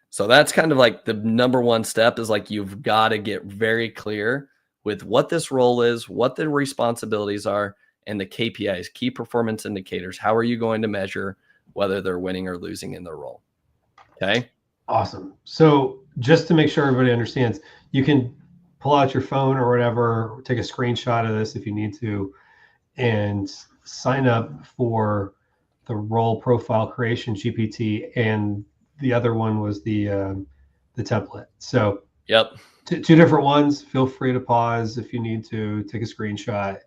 So that's kind of like the number one step is like, you've got to get very clear with what this role is, what the responsibilities are, and the KPIs, key performance indicators. How are you going to measure whether they're winning or losing in their role? Okay. Awesome. So just to make sure everybody understands, you can pull out your phone or whatever, take a screenshot of this if you need to, and sign up for the role profile creation GPT, and the other one was the template. So Yep. two different ones. Feel free to pause if you need to take a screenshot,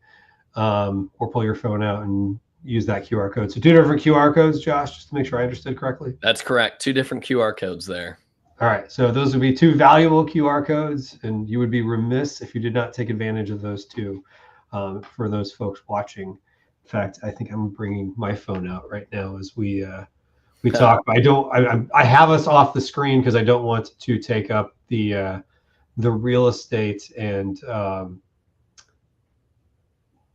or pull your phone out and use that QR code. So two different QR codes, Josh, just to make sure I understood correctly. That's correct. 2 different QR codes there. All right, so those would be 2 valuable QR codes, and you would be remiss if you did not take advantage of those 2, for those folks watching. In fact, I think I'm bringing my phone out right now as we talk. I have us off the screen because I don't want to take up the real estate and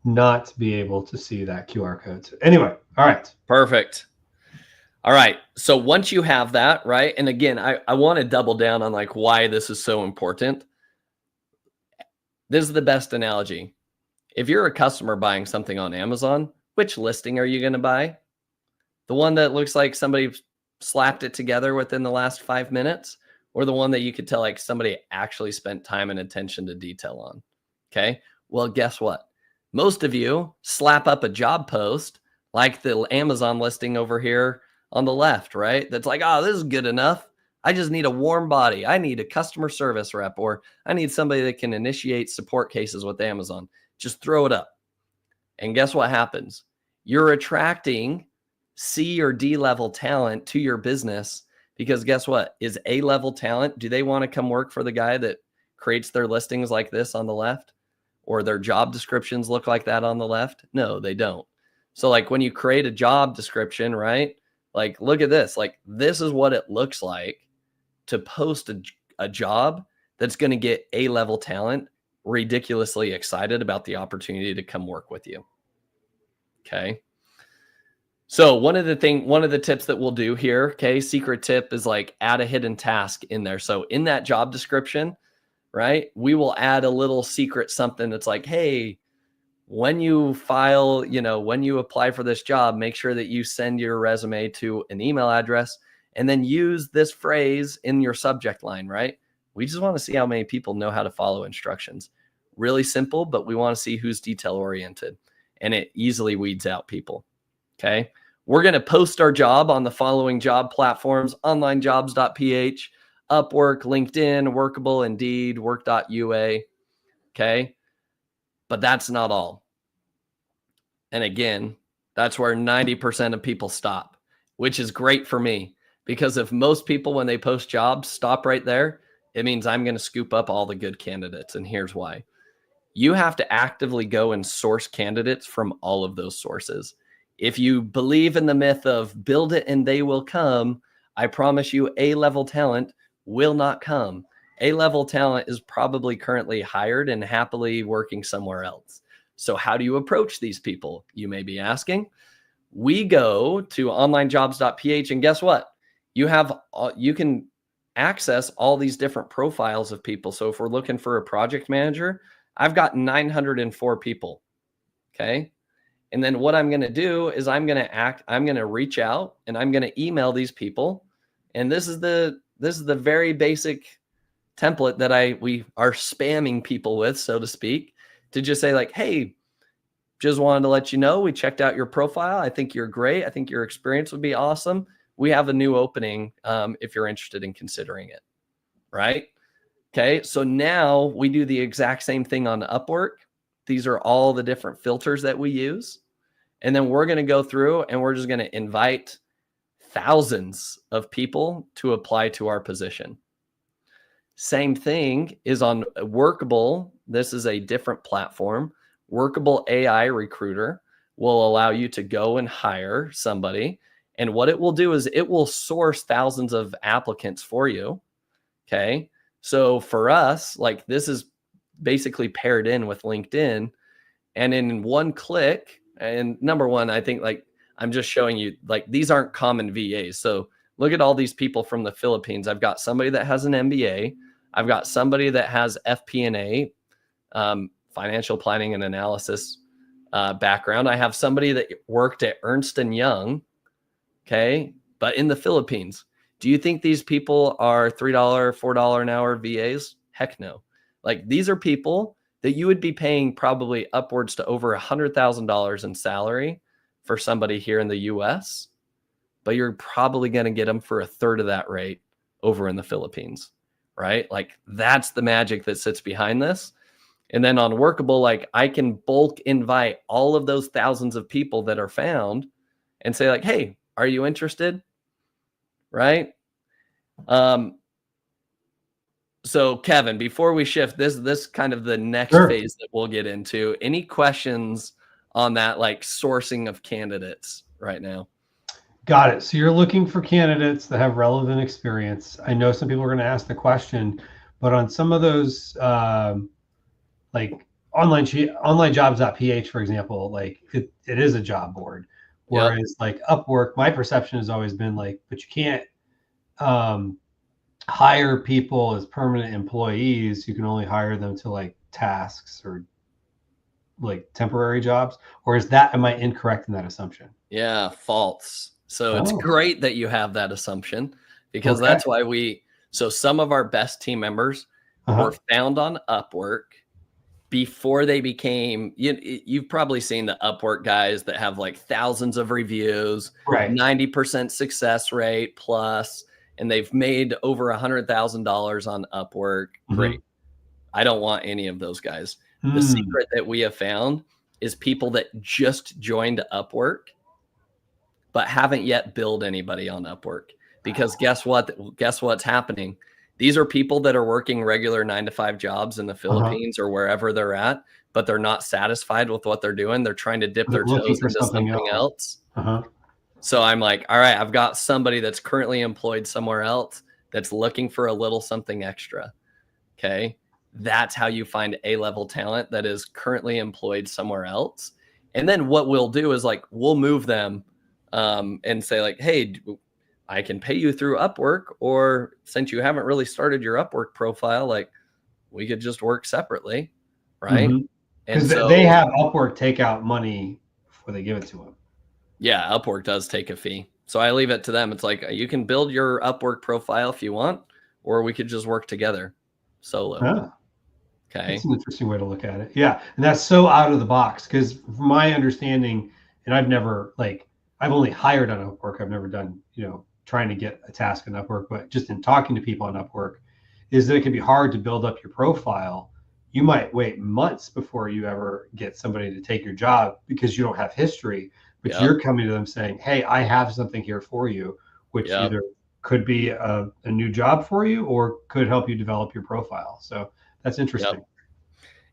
not be able to see that QR code. So anyway, all right. Perfect. All right. So once you have that, right? And again, I want to double down on like why this is so important. This is the best analogy. If you're a customer buying something on Amazon, which listing are you going to buy? The one that looks like somebody slapped it together within the last 5 minutes, or the one that you could tell like somebody actually spent time and attention to detail on? Okay. Well, guess what? Most of you slap up a job post like the Amazon listing over here on the left, right? That's like, oh, this is good enough. I just need a warm body. I need a customer service rep, or I need somebody that can initiate support cases with Amazon. Just throw it up. And guess what happens? You're attracting C or D level talent to your business, because guess what? Is A level talent, do they want to come work for the guy that creates their listings like this on the left, or their job descriptions look like that on the left? No, they don't. So like when you create a job description, right? Like, look at this. Like, this is what it looks like to post a job that's going to get A-level talent ridiculously excited about the opportunity to come work with you. Okay. So one of the tips that we'll do here, okay, secret tip is like add a hidden task in there. So in that job description, right, we will add a little secret something that's like, hey, when you file, when you apply for this job, make sure that you send your resume to an email address, and then use this phrase in your subject line, right? We just want to see how many people know how to follow instructions. Really simple, but we want to see who's detail oriented, and it easily weeds out people. Okay. We're going to post our job on the following job platforms: onlinejobs.ph, Upwork, LinkedIn, Workable, Indeed, work.ua. Okay. But that's not all. And again, that's where 90% of people stop, which is great for me, because if most people, when they post jobs, stop right there, it means I'm going to scoop up all the good candidates. And here's why. You have to actively go and source candidates from all of those sources. If you believe in the myth of build it and they will come, I promise you A-level talent will not come. A-level talent is probably currently hired and happily working somewhere else. So how do you approach these people, you may be asking? We go to onlinejobs.ph, and guess what? You can access all these different profiles of people. So if we're looking for a project manager, I've got 904 people. Okay. And then what I'm going to do is I'm going to reach out and I'm going to email these people. And this is the very basic template that we are spamming people with, so to speak, to just say like, hey, just wanted to let you know, we checked out your profile. I think you're great. I think your experience would be awesome. We have a new opening if you're interested in considering it. Right. Okay. So now we do the exact same thing on Upwork. These are all the different filters that we use. And then we're going to go through and we're just going to invite thousands of people to apply to our position. Same thing is on Workable. This is a different platform. Workable AI Recruiter will allow you to go and hire somebody. And what it will do is it will source thousands of applicants for you. Okay. So for us, like, this is basically paired in with LinkedIn. And in one click, and number one, I think, like, I'm just showing you, like, these aren't common VAs. So look at all these people from the Philippines. I've got somebody that has an MBA. I've got somebody that has FP&A, financial planning and analysis background. I have somebody that worked at Ernst & Young, okay, but in the Philippines. Do you think these people are $3, $4 an hour VAs? Heck no. Like, these are people that you would be paying probably upwards to over $100,000 in salary for somebody here in the US, but you're probably going to get them for a third of that rate over in the Philippines, right? Like, that's the magic that sits behind this. And then on Workable, like, I can bulk invite all of those thousands of people that are found and say, like, hey, are you interested? Right? So Kevin, before we shift, this kind of the next phase that we'll get into. Any questions on that, like sourcing of candidates right now? Got it. So you're looking for candidates that have relevant experience. I know some people are going to ask the question, but on some of those, like onlinejobs.ph, for example, like it is a job board. Whereas like Upwork, my perception has always been like, but you can't hire people as permanent employees. You can only hire them to like tasks or like temporary jobs. Or am I incorrect in that assumption? Yeah, false. So it's great that you have that assumption, because that's why so some of our best team members were found on Upwork before they became, you've probably seen the Upwork guys that have like thousands of reviews, 90% success rate plus, and they've made over $100,000 on Upwork. Great. I don't want any of those guys. The secret that we have found is people that just joined Upwork, but haven't yet billed anybody on Upwork. Because guess what? Guess what's happening? These are people that are working regular 9-to-5 jobs in the Philippines or wherever they're at, but they're not satisfied with what they're doing. They're trying to dip their toes into something else. So I'm like, all right, I've got somebody that's currently employed somewhere else that's looking for a little something extra. Okay. That's how you find A-level talent that is currently employed somewhere else. And then what we'll do is like, we'll move them and say like, hey, I can pay you through Upwork, or since you haven't really started your Upwork profile, like we could just work separately. Right. Because they have Upwork take out money before they give it to them. Yeah, Upwork does take a fee. So I leave it to them. It's like, you can build your Upwork profile if you want, or we could just work together solo. Okay. That's an interesting way to look at it. Yeah. And that's so out of the box, because from my understanding, and I've only hired on Upwork. I've never done, trying to get a task on Upwork, but just in talking to people on Upwork, is that it can be hard to build up your profile. You might wait months before you ever get somebody to take your job because you don't have history. But you're coming to them saying, hey, I have something here for you, which either could be a new job for you or could help you develop your profile. So that's interesting.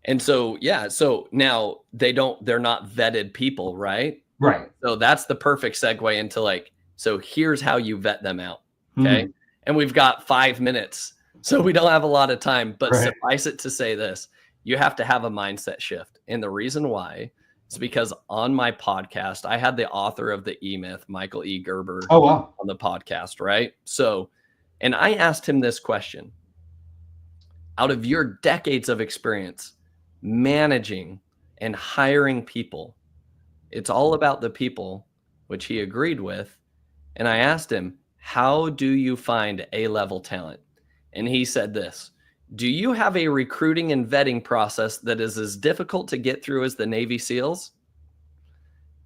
And so, so now they're not vetted people, right? Right. So that's the perfect segue into like, so here's how you vet them out. Okay. And we've got 5 minutes, so we don't have a lot of time, but suffice it to say this, you have to have a mindset shift. And the reason why, it's because on my podcast, I had the author of the E-Myth, Michael E. Gerber, on the podcast, right? So, and I asked him this question. Out of your decades of experience managing and hiring people, it's all about the people, which he agreed with. And I asked him, how do you find A-level talent? And he said this: do you have a recruiting and vetting process that is as difficult to get through as the Navy SEALs?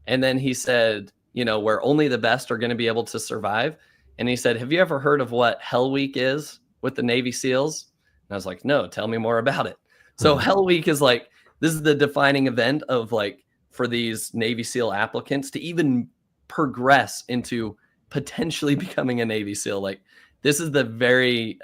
And then he said, where only the best are going to be able to survive. And he said, have you ever heard of what Hell Week is with the Navy SEALs? And I was like, no, tell me more about it. So Hell Week is like, this is the defining event of like, for these Navy SEAL applicants to even progress into potentially becoming a Navy SEAL. Like, this is the very,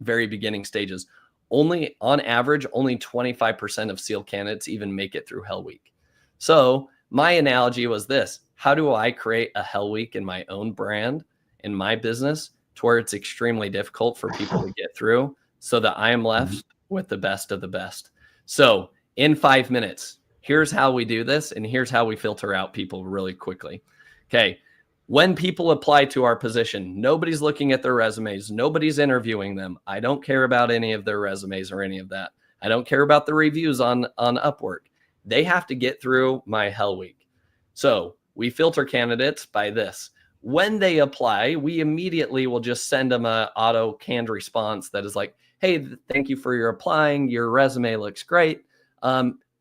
very beginning stages. Only on average, only 25% of SEAL candidates even make it through Hell Week. So my analogy was this: how do I create a Hell Week in my own brand, in my business, to where it's extremely difficult for people to get through, so that I am left with the best of the best? So in 5 minutes, here's how we do this, and here's how we filter out people really quickly. Okay. When people apply to our position, nobody's looking at their resumes. Nobody's interviewing them. I don't care about any of their resumes or any of that. I don't care about the reviews on Upwork. They have to get through my Hell Week. So we filter candidates by this. when they apply, we immediately will just send them a auto canned response that is like, hey, thank you for your applying. Your resume looks great.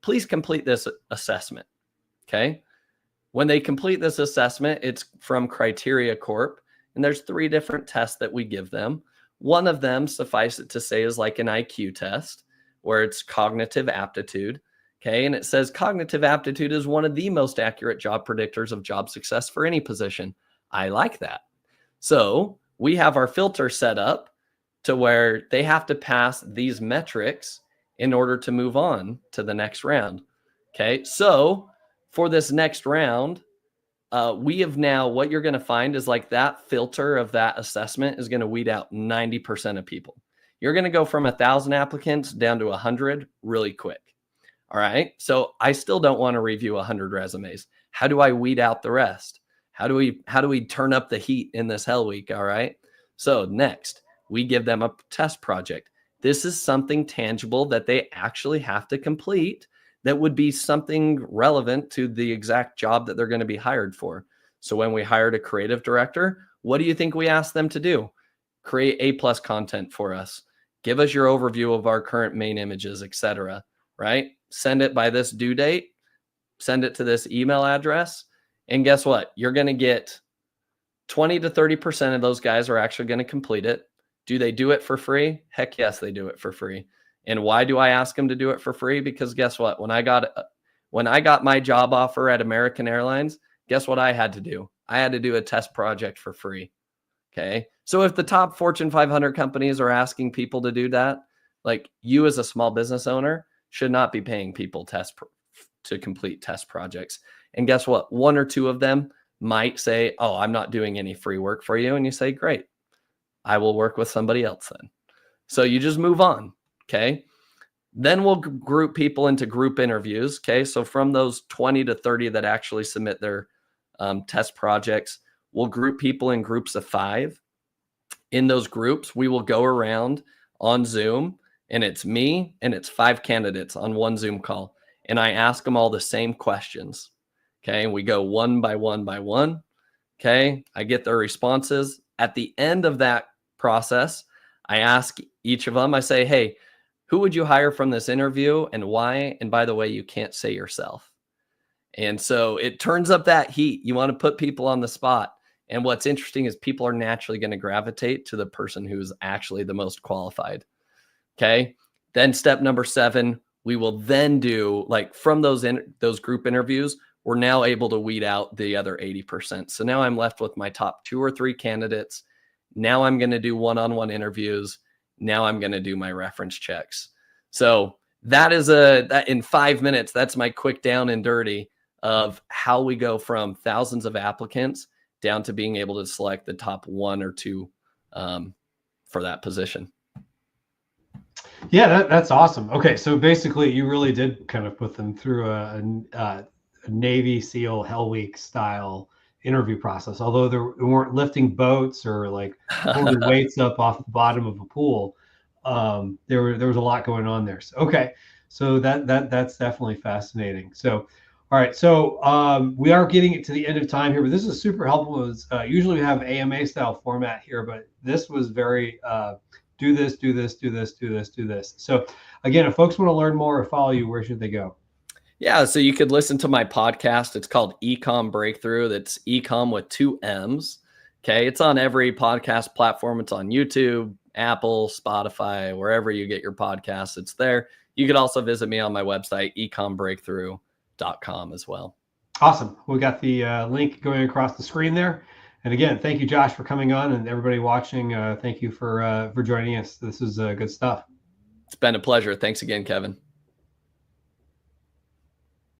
Please complete this assessment. Okay. When they complete this assessment, it's from Criteria Corp. And there's 3 different tests that we give them. One of them, suffice it to say, is like an IQ test where it's cognitive aptitude. Okay. And it says cognitive aptitude is one of the most accurate job predictors of job success for any position. I like that. So we have our filter set up to where they have to pass these metrics in order to move on to the next round. Okay. So for this next round, we have now, what you're going to find is like that filter of that assessment is going to weed out 90% of people. You're going to go from 1,000 applicants down to 100 really quick. All right. So I still don't want to review 100 resumes. How do I weed out the rest? How do we turn up the heat in this hell week? All right. So next, we give them a test project. This is something tangible that they actually have to complete that would be something relevant to the exact job that they're going to be hired for. So when we hired a creative director, what do you think we asked them to do? Create A+ content for us. Give us your overview of our current main images, etc. Right? Send it by this due date. Send it to this email address. And guess what? You're going to get 20 to 30% of those guys are actually going to complete it. Do they do it for free? Heck yes, they do it for free. And why do I ask them to do it for free? Because guess what? When I got my job offer at American Airlines, guess what I had to do? I had to do a test project for free. Okay. So if the top Fortune 500 companies are asking people to do that, like, you as a small business owner should not be paying people to complete test projects. And guess what? 1 or 2 of them might say, oh, I'm not doing any free work for you. And you say, great, I will work with somebody else then. So you just move on. Okay. Then we'll group people into group interviews. Okay. So from those 20 to 30 that actually submit their test projects, we'll group people in groups of 5. In those groups, we will go around on Zoom, and it's me and it's 5 candidates on one Zoom call. And I ask them all the same questions. Okay. And we go one by one by one. Okay. I get their responses. At the end of that process, I ask each of them, I say, hey, who would you hire from this interview and why? And by the way, you can't say yourself. And so it turns up that heat. You want to put people on the spot. And what's interesting is people are naturally going to gravitate to the person who's actually the most qualified. Okay. Then step number 7, we will then do, like, from those group interviews, we're now able to weed out the other 80%. So now I'm left with my top 2 or 3 candidates. Now I'm going to do one-on-one interviews. Now I'm going to do my reference checks. So that is that in 5 minutes, that's my quick down and dirty of how we go from thousands of applicants down to being able to select the top 1 or 2 for that position. Yeah, that's awesome. Okay, so basically you really did kind of put them through a Navy SEAL Hell Week style interview process, although they weren't lifting boats or like pulling weights up off the bottom of a pool. There was a lot going on there. So, okay, so that's definitely fascinating. So, all right, so we are getting it to the end of time here, but this is super helpful. Usually we have AMA style format here, but this was very do this, do this, do this, do this, do this. So again, if folks want to learn more or follow you, where should they go? Yeah, so you could listen to my podcast. It's called Ecom Breakthrough. That's ecom with 2 M's. Okay, it's on every podcast platform. It's on YouTube, Apple, Spotify, wherever you get your podcasts, it's there. You could also visit me on my website, ecombreakthrough.com as well. Awesome. We got the link going across the screen there. And again, thank you, Josh, for coming on, and everybody watching. Thank you for joining us. This is good stuff. It's been a pleasure. Thanks again, Kevin.